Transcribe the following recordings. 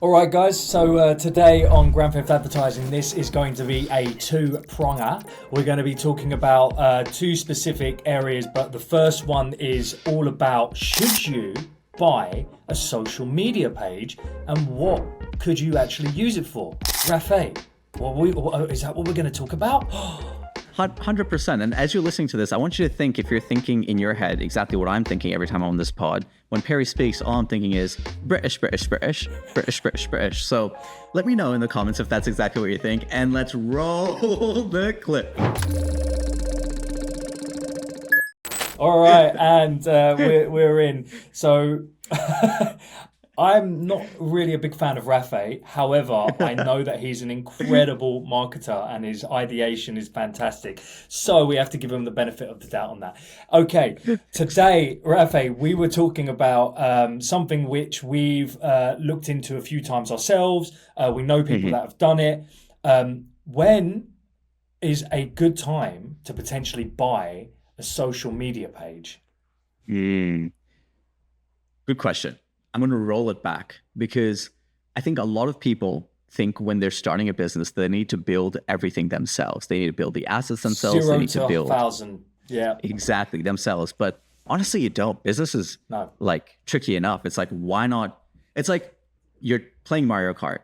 All right, guys. So today on Grand Theft Advertising, this is going to be a two-pronger. We're going to be talking about two specific areas, but the first one is all about should you buy a social media page and what could you actually use it for? Rafe, is that what we're going to talk about? 100%. And as you're listening to this, I want you to think, if you're thinking in your head exactly what I'm thinking every time I'm on this pod, when Perry speaks, all I'm thinking is British, British, British, British, British, British. So let me know in the comments if that's exactly what you think. And let's roll the clip. All right, and we're in. So I'm not really a big fan of Rafe. However, I know that he's an incredible marketer and his ideation is fantastic. So we have to give him the benefit of the doubt on that. Okay, today, Rafe, we were talking about something which we've looked into a few times ourselves. We know people that have done it. When is a good time to potentially buy a social media page? Good question. I'm going to roll it back because I think a lot of people think when they're starting a business, they need to build everything themselves. They need to build the assets themselves. Zero they need to build 1,000. Yeah. Exactly, themselves. But honestly, you don't. Business is like tricky enough. It's like, why not? It's like you're playing Mario Kart.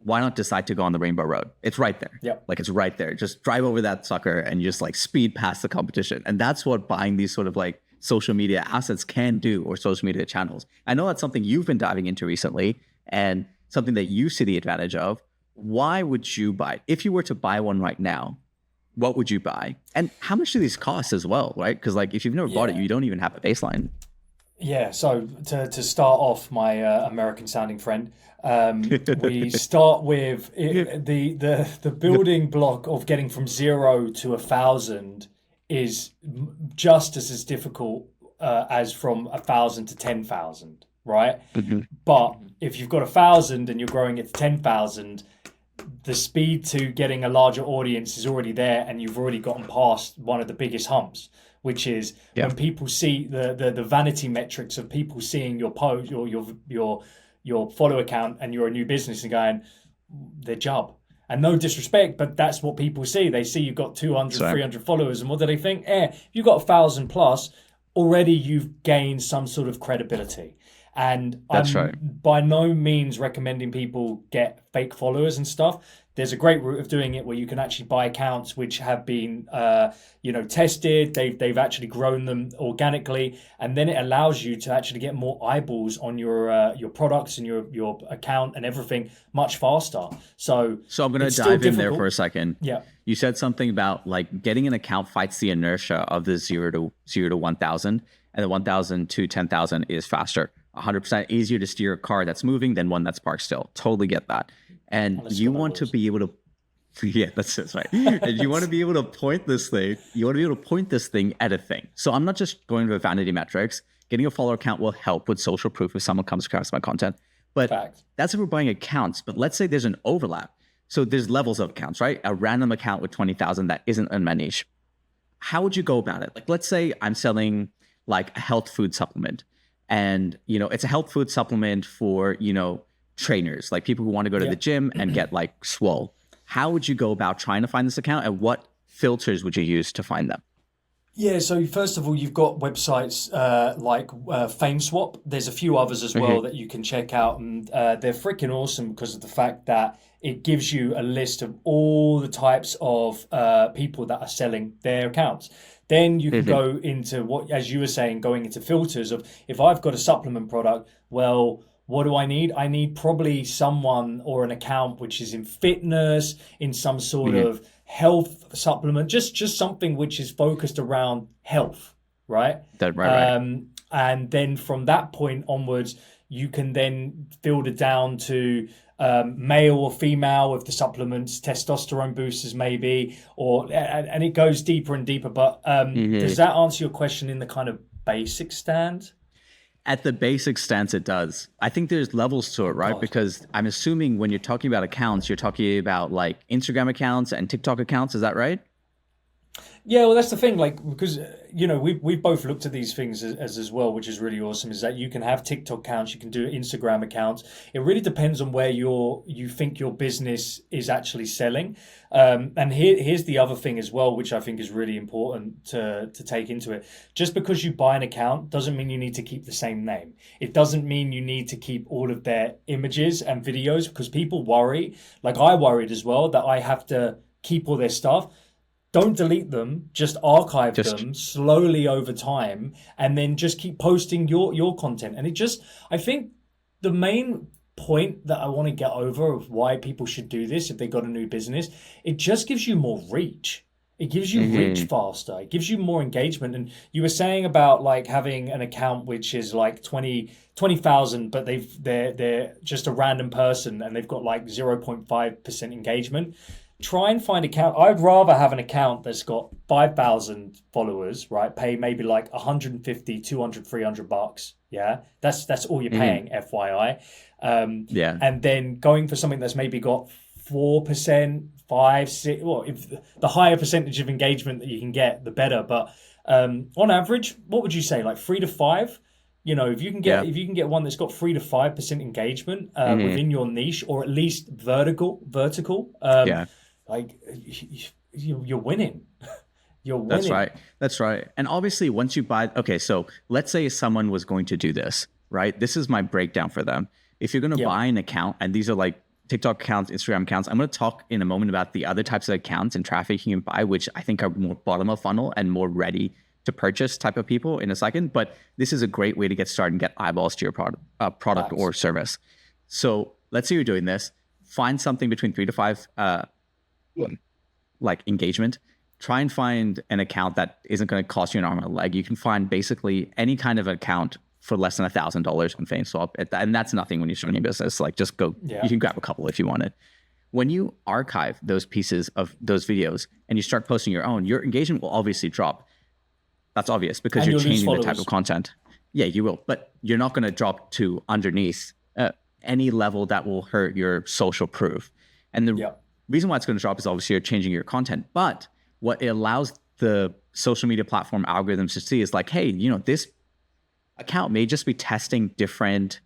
Why not decide to go on the Rainbow Road? It's right there. Yep. Like it's right there. Just drive over that sucker and just like speed past the competition. And that's what buying these sort of like social media assets can do, or social media channels. I know that's something you've been diving into recently and something that you see the advantage of. Why would you buy it? If you were to buy one right now, what would you buy? And how much do these cost as well, right? Because like if you've never bought it, you don't even have a baseline. Yeah, so to start off, my American sounding friend, we start with the building block of getting from 0 to 1,000 is just as difficult as from 1,000 to 10,000, right? But if you've got 1,000 and you're growing it to 10,000, the speed to getting a larger audience is already there, and you've already gotten past one of the biggest humps, which is when people see the vanity metrics of people seeing your post, your follow account, and you're a new business and going, they're job. And no disrespect, but that's what people see. They see you've got 200, 300 followers, and what do they think? You've got 1,000 plus, already you've gained some sort of credibility. And I'm by no means recommending people get fake followers and stuff. There's a great route of doing it where you can actually buy accounts which have been, tested. They've actually grown them organically, and then it allows you to actually get more eyeballs on your products and your account and everything much faster. So I'm going to dive in there for a second. Yeah, you said something about like getting an account fights the inertia of the 0 to 1,000, and the 1,000 to 10,000 is faster. 100% easier to steer a car that's moving than one that's parked still. Totally get that. And you want to be able to, that's right. And you want to be able to point this thing. You want to be able to point this thing at a thing. So I'm not just going with vanity metrics. Getting a follower count will help with social proof if someone comes across my content. But that's if we're buying accounts. But let's say there's an overlap. So there's levels of accounts, right? A random account with 20,000 that isn't in my niche. How would you go about it? Like, let's say I'm selling like a health food supplement. And, it's a health food supplement for, trainers, like people who want to go to the gym and get like swole. How would you go about trying to find this account, and what filters would you use to find them? Yeah, so first of all, you've got websites like FameSwap. There's a few others as well that you can check out, and they're freaking awesome because of the fact that it gives you a list of all the types of people that are selling their accounts. Then you can go into what, as you were saying, going into filters of if I've got a supplement product, well, what do I need? I need probably someone or an account which is in fitness, in some sort of health supplement, just something which is focused around health, right? Right. And then from that point onwards, you can then filter down to male or female with the supplements, testosterone boosters maybe, and it goes deeper and deeper. But does that answer your question in the kind of basic stand? At the basic stance, it does. I think there's levels to it, right? Because I'm assuming when you're talking about accounts, you're talking about like Instagram accounts and TikTok accounts. Is that right? Yeah, well, that's the thing. Like, because we've both looked at these things as well, which is really awesome. Is that you can have TikTok accounts, you can do Instagram accounts. It really depends on where you think your business is actually selling. And here's the other thing as well, which I think is really important to take into it. Just because you buy an account doesn't mean you need to keep the same name. It doesn't mean you need to keep all of their images and videos, because people worry. Like I worried as well that I have to keep all their stuff. Don't delete them, just archive Just them slowly over time, and then just keep posting your content. And I think the main point that I want to get over of why people should do this if they got a new business, it just gives you more reach. It gives you reach hmm faster. It gives you more engagement. And you were saying about like having an account which is like 20,000, but they're just a random person and they've got like 0.5% engagement. Try and find account. I'd rather have an account that's got 5,000 followers, right? Pay maybe like 150, 200, $300. Yeah. That's all you're hmm paying, FYI. yeah. And then going for something that's maybe got 4%, 5, 6, well, if the higher percentage of engagement that you can get, the better. But on average, what would you say? Like 3 to 5? Yeah. If you can get one that's got 3 to 5% engagement hmm within your niche, or at least vertical, Yeah. like you're winning. You're That's winning. right. That's right. And obviously, once you buy, okay, so let's say someone was going to do this, right? This is my breakdown for them. If you're going to Yep. buy an account, and these are like TikTok accounts, Instagram accounts, I'm going to talk in a moment about the other types of accounts and traffic you can buy, which I think are more bottom of funnel and more ready to purchase type of people in a second. But this is a great way to get started and get eyeballs to your product or Facts. service. So let's say you're doing this, find something between 3 to 5 like engagement. Try and find an account that isn't going to cost you an arm and a leg. You can find basically any kind of account for less than $1,000 on FameSwap, and that's nothing when you're starting a business. Like, just go. You Yeah. can grab a couple if you wanted. When you archive those pieces of those videos and you start posting your own, your engagement will obviously drop. That's obvious because And you're you'll lose changing the type of followers. content. Yeah, you will, but you're not going to drop to underneath any level that will hurt your social proof. And the Yeah. reason why it's going to drop is obviously you're changing your content. But what it allows the social media platform algorithms to see is like, hey, this account may just be testing different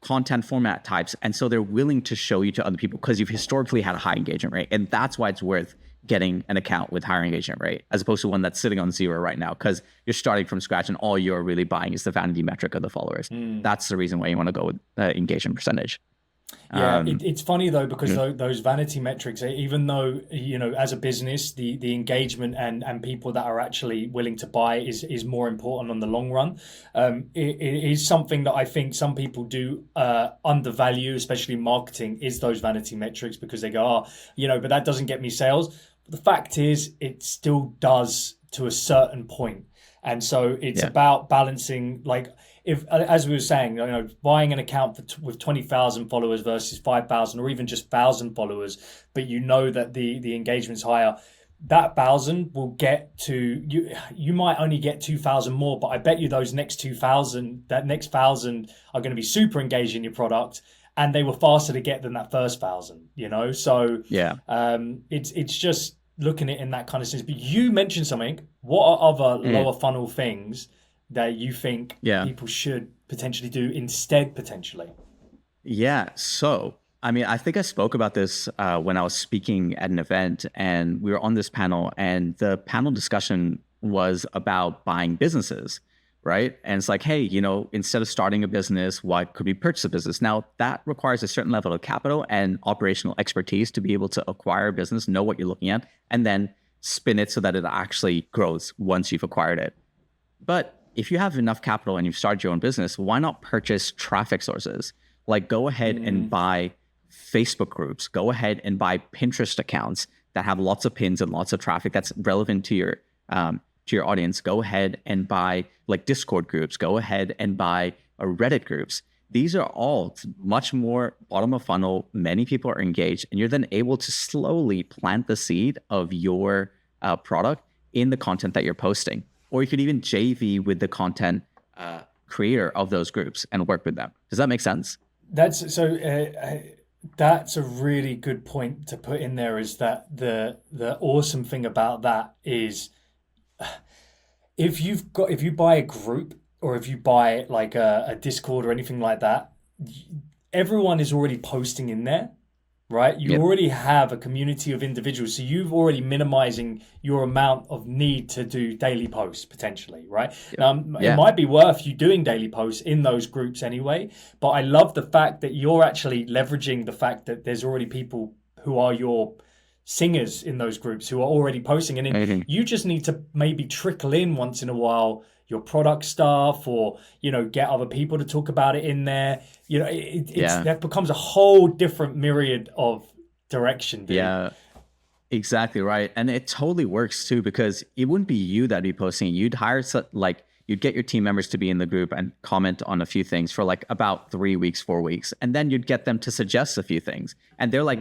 content format types. And so they're willing to show you to other people because you've historically had a high engagement rate. And that's why it's worth getting an account with higher engagement rate as opposed to one that's sitting on zero right now because you're starting from scratch and all you're really buying is the vanity metric of the followers. That's the reason why you want to go with engagement percentage. Yeah, Um, it's funny though because mm, those vanity metrics, even though as a business, the engagement and people that are actually willing to buy is more important on the long run. It is something that I think some people do undervalue, especially in marketing, is those vanity metrics because they go, but that doesn't get me sales. But the fact is, it still does to a certain point. And so it's yeah. about balancing, like if, as we were saying, buying an account with 20,000 followers versus 5,000 or even just 1,000 followers, but you know that the engagement's higher. That 1,000 will get to you. You might only get 2,000 more, but I bet you those next 2,000, that next 1,000 are going to be super engaged in your product, and they were faster to get than that first 1,000. So Yeah. it's just looking at it in that kind of sense. But you mentioned something. What are other Mm, lower funnel things that you think yeah. people should potentially do instead, potentially? Yeah. So, I mean, I think I spoke about this when I was speaking at an event, and we were on this panel, and the panel discussion was about buying businesses, right? And it's like, hey, instead of starting a business, why could we purchase a business? Now, that requires a certain level of capital and operational expertise to be able to acquire a business, know what you're looking at, and then spin it so that it actually grows once you've acquired it. But if you have enough capital and you've started your own business, why not purchase traffic sources? Like go ahead and Mm, buy Facebook groups, go ahead and buy Pinterest accounts that have lots of pins and lots of traffic that's relevant to your audience. Go ahead and buy like Discord groups, go ahead and buy Reddit groups. These are all much more bottom of funnel. Many people are engaged, and you're then able to slowly plant the seed of your product in the content that you're posting. Or you could even JV with the content creator of those groups and work with them. Does that make sense? that's so. That's a really good point to put in there. Is that the awesome thing about that is if you buy a group or if you buy like a Discord or anything like that, everyone is already posting in there, right? You Yep. already have a community of individuals, so you've already minimizing your amount of need to do daily posts potentially, right? Yep. Now, it Yeah. might be worth you doing daily posts in those groups anyway, but I love the fact that you're actually leveraging the fact that there's already people who are your singers in those groups who are already posting, and then Anything. you just need to maybe trickle in once in a while your product stuff, or get other people to talk about it in there. It's Yeah. that becomes a whole different myriad of direction, dude. Yeah. Exactly right. And it totally works too because it wouldn't be you that'd be posting. You'd hire like you'd get your team members to be in the group and comment on a few things for like about 3 weeks, 4 weeks, and then you'd get them to suggest a few things. And they're like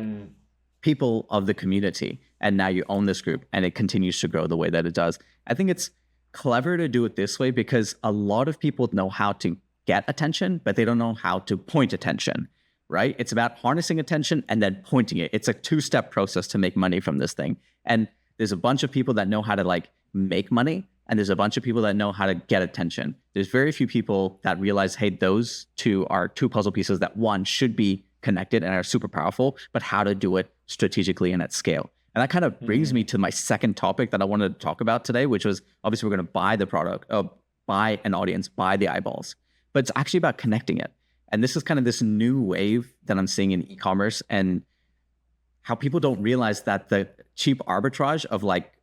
people of the community. And now you own this group and it continues to grow the way that it does. I think it's clever to do it this way because a lot of people know how to get attention, but they don't know how to point attention, right? It's about harnessing attention and then pointing it. It's a two-step process to make money from this thing. And there's a bunch of people that know how to like make money, and there's a bunch of people that know how to get attention. There's very few people that realize, hey, those two are two puzzle pieces that one should be connected and are super powerful, but how to do it strategically and at scale. And that kind of brings me to my second topic that I wanted to talk about today, which was obviously we're going to buy the product, buy an audience, buy the eyeballs, but it's actually about connecting it. And this is kind of this new wave that I'm seeing in e-commerce and how people don't realize that the cheap arbitrage of like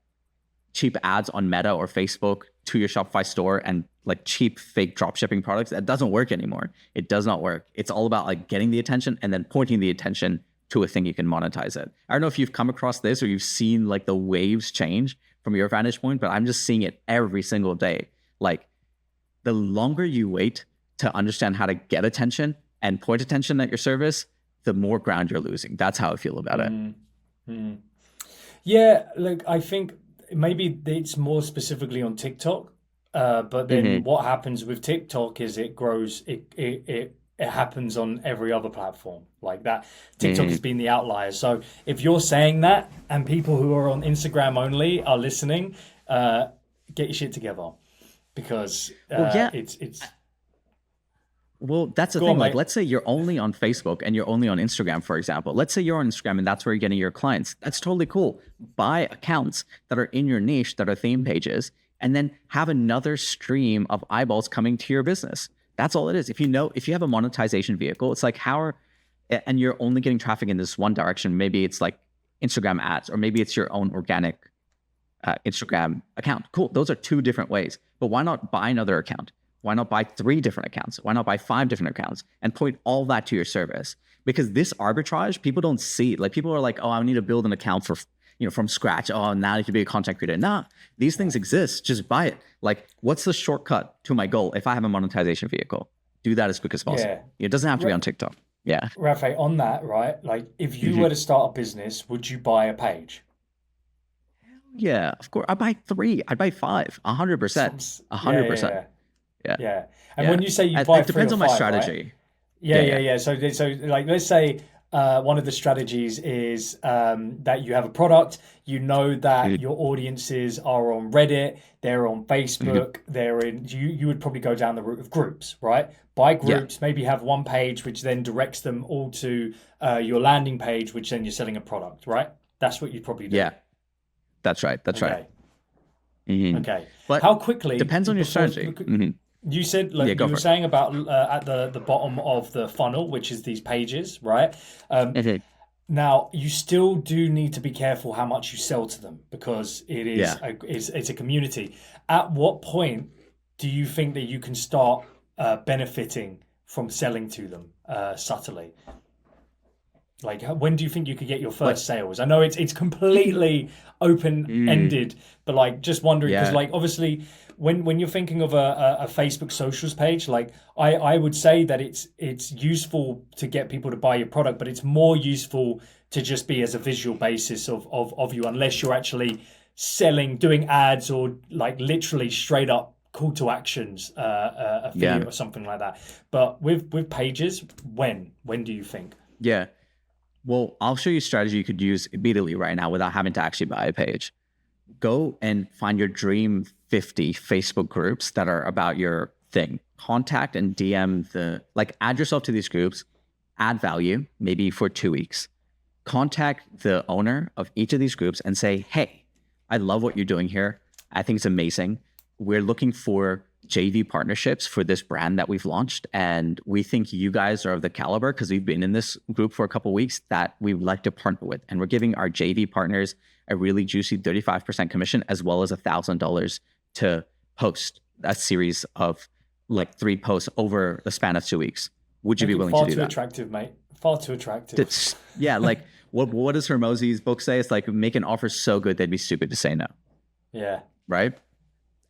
cheap ads on Meta or Facebook to your Shopify store and like cheap fake drop shipping products, that doesn't work anymore. It does not work. It's all about like getting the attention and then pointing the attention to a thing you can monetize it. I don't know if you've come across this or you've seen like the waves change from your vantage point, but I'm just seeing it every single day. Like the longer you wait to understand how to get attention and point attention at your service, the more ground you're losing. That's how I feel about it. Yeah, look, I think maybe it's more specifically on TikTok. But then Mm-hmm. what happens with TikTok is it grows, it happens on every other platform like that. TikTok Mm-hmm. has been the outlier. So if you're saying that and people who are on Instagram only are listening, get your shit together because Well, yeah. it's Well, that's the go thing. on, Like, mate. let's say you're only on Facebook and you're only on Instagram, for example. Let's say you're on Instagram and that's where you're getting your clients. That's totally cool. Buy accounts that are in your niche that are theme pages and then have another stream of eyeballs coming to your business. That's all it is. If you have a monetization vehicle, it's like and you're only getting traffic in this one direction. Maybe it's like Instagram ads, or maybe it's your own organic Instagram account. Cool. Those are two different ways. But why not buy another account? Why not buy 3 different accounts? Why not buy 5 different accounts and point all that to your service? Because this arbitrage, people don't see. Like people are like, oh, I need to build an account for, from scratch. Oh, now you can be a content creator. Nah, these things exist. Just buy it. Like, what's the shortcut to my goal if I have a monetization vehicle? Do that as quick as possible. Yeah. It doesn't have to be on TikTok. Yeah. Rafe, on that, right? Like if you Mhm. were to start a business, would you buy a page? Yeah, of course. I buy 3. I buy 5. 100%. Yeah, 100%. yeah, Yeah. yeah. And Yeah. when you say you It buy three depends or on my five, right? strategy. Yeah, Yeah, yeah, yeah. yeah. So like, let's say one of the strategies is that you have a product. You know that Mhm. your audiences are on Reddit, they're on Mhm. Facebook, they're in. You would probably go down the route of groups, right? Buy Yeah. groups, maybe have one page which then directs them all to your landing page, which then you're selling a product, right? That's what you'd probably do. Yeah. That's right. That's right. Okay. Mhm. Okay. But How quickly? depends on your before- strategy. Mhm. You said, Yeah, like go you were for it. saying about at the bottom of the funnel, which is these pages, right? Mhm. Now you still do need to be careful how much you sell to them because it is Yeah. it's a community. At what point do you think that you can start benefiting from selling to them subtly? Like, when do you think you could get your first sales? I know it's completely open ended, but like just wondering because Yeah. like obviously when you're thinking of a Facebook socials page, like I would say that it's useful to get people to buy your product, but it's more useful to just be as a visual basis of you, unless you're actually selling, doing ads or like literally straight up call to actions, a video Yeah. or something like that. But with pages, when do you think? Yeah. Well, I'll show you a strategy you could use immediately right now without having to actually buy a page. Go and find your dream 50 Facebook groups that are about your thing. Contact and DM add yourself to these groups, add value, maybe for 2 weeks. Contact the owner of each of these groups and say, hey, I love what you're doing here. I think it's amazing. We're looking for JV partnerships for this brand that we've launched. And we think you guys are of the caliber, because we've been in this group for a couple of weeks, that we would like to partner with. And we're giving our JV partners a really juicy 35% commission, as well as $1,000 to post a series of like 3 posts over the span of 2 weeks. Would you be willing to do that? Far too attractive, mate. Far too attractive. Yeah, like what does Hormozi's book say? It's like, make an offer so good they'd be stupid to say no. Yeah. Right?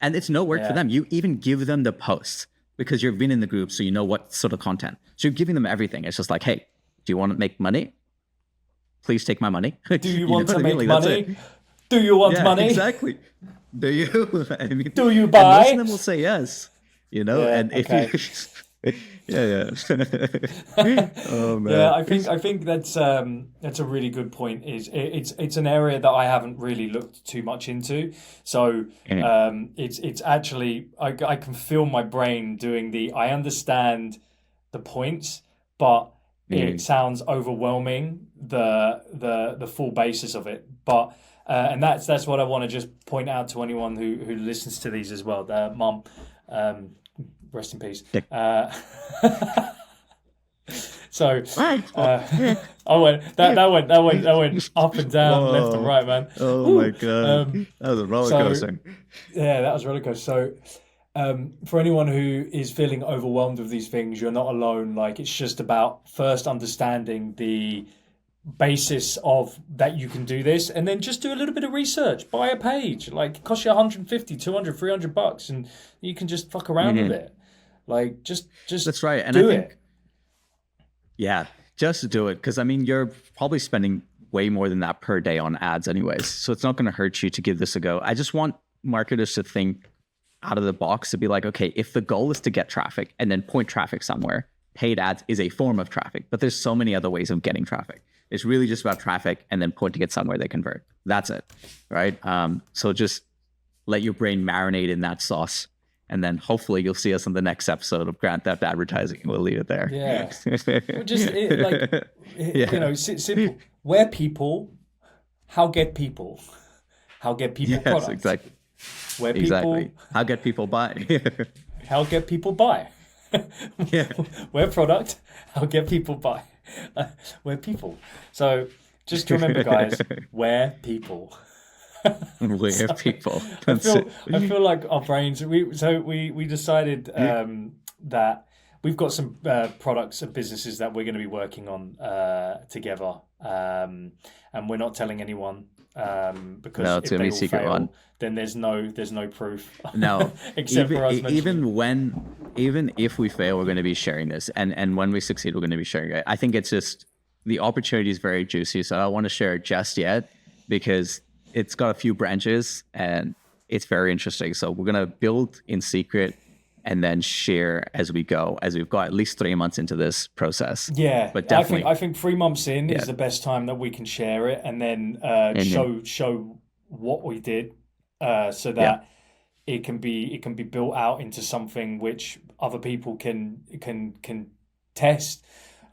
And it's no work for them. You even give them the posts because you've been in the group, so you know what sort of content. So you're giving them everything. It's just like, hey, do you want to make money? Please take my money. Do you want to make money? Do you want money? Exactly. Do you? I mean, do you buy? Most of them will say yes. And if you, yeah. Oh man. Yeah, I think that's a really good point. It's an area that I haven't really looked too much into. So it's actually I can feel my brain doing I understand the points, but it sounds overwhelming, the full basis of it. But and that's what I want to just point out to anyone who listens to these as well. Mum, rest in peace. So I went that went up and down, left and right, man. Oh my god, that was a roller coaster. Yeah, that was a roller coaster. So for anyone who is feeling overwhelmed with these things, you're not alone. Like, it's just about first understanding the basis of that you can do this, and then just do a little bit of research. Buy a page. Like, it costs you 150, 200, 300 bucks, and you can just fuck around with it. Like, just that's right. And do I think, yeah, just do it, because I mean, you're probably spending way more than that per day on ads anyways, so it's not going to hurt you to give this a go. I just want marketers to think out of the box, to be like, okay, if the goal is to get traffic and then point traffic somewhere, paid ads is a form of traffic, but there's so many other ways of getting traffic. It's really just about traffic and then pointing it somewhere they convert. That's it, right? So just let your brain marinate in that sauce, and then hopefully you'll see us on the next episode of Grand Theft Advertising. We'll leave it there. Yeah. Simple. Where people, how get people? How get people products? Yes, exactly. Where people, how get people buy? How get people buy? Where product, how get people buy? Where people. So just remember, guys, where people. Where people. I feel like our brains. We decided that we've got some products and businesses that we're going to be working on together, and we're not telling anyone because it's if gonna they be a all secret fail, one. then there's no proof. No, except for us mentioning. even if we fail, we're going to be sharing this, and when we succeed, we're going to be sharing it. I think it's just, the opportunity is very juicy, so I don't want to share it just yet, because it's got a few branches and it's very interesting. So we're going to build in secret and then share as we go, as we've got at least 3 months into this process. Yeah, but definitely, I think 3 months in is the best time that we can share it, and then show what we did, so that it can be built out into something which other people can test.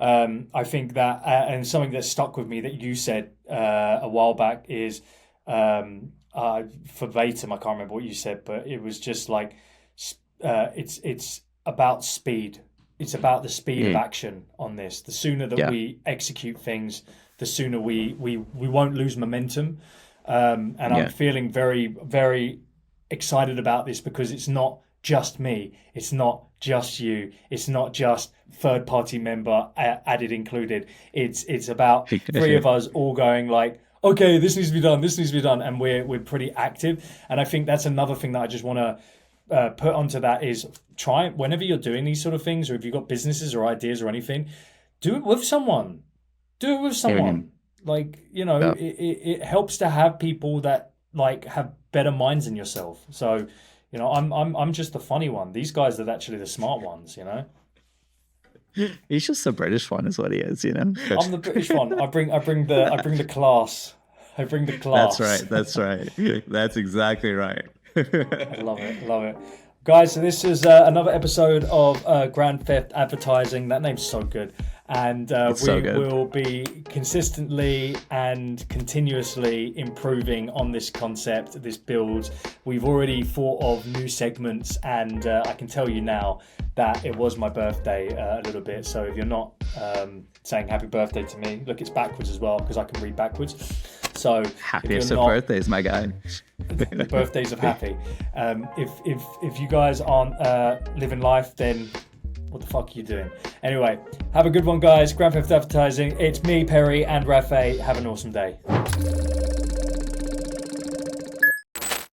I think that and something that stuck with me that you said a while back is verbatim. I can't remember what you said, but it was just like it's about speed. It's about the speed of action on this. The sooner that we execute things, the sooner we won't lose momentum. And I'm feeling very, very excited about this, because it's not just me. It's not just you. It's not just third-party member added included. It's about 3 of us all going like, okay, this needs to be done. This needs to be done, and we're pretty active. And I think that's another thing that I just want to put onto that is, try, whenever you're doing these sort of things, or if you've got businesses or ideas or anything, do it with someone. Do it with someone. Like, it helps to have people that like have better minds than yourself. So, I'm just the funny one. These guys are actually the smart ones, He's just the British one, is what he is, you know. I'm the British one. I bring the class. I bring the class. That's right. That's exactly right. I love it. Guys, so this is another episode of Grand Theft Advertising. That name's so good. And we will be consistently and continuously improving on this concept, this build. We've already thought of new segments, and I can tell you now that it was my birthday a little bit. So if you're not saying happy birthday to me, look, it's backwards as well because I can read backwards. So happiest of birthdays, my guy. The birthdays of happy. If you guys aren't living life, then what the fuck are you doing? Anyway, have a good one, guys. Grand Theft Advertising. It's me, Perry, and Rafe. Have an awesome day.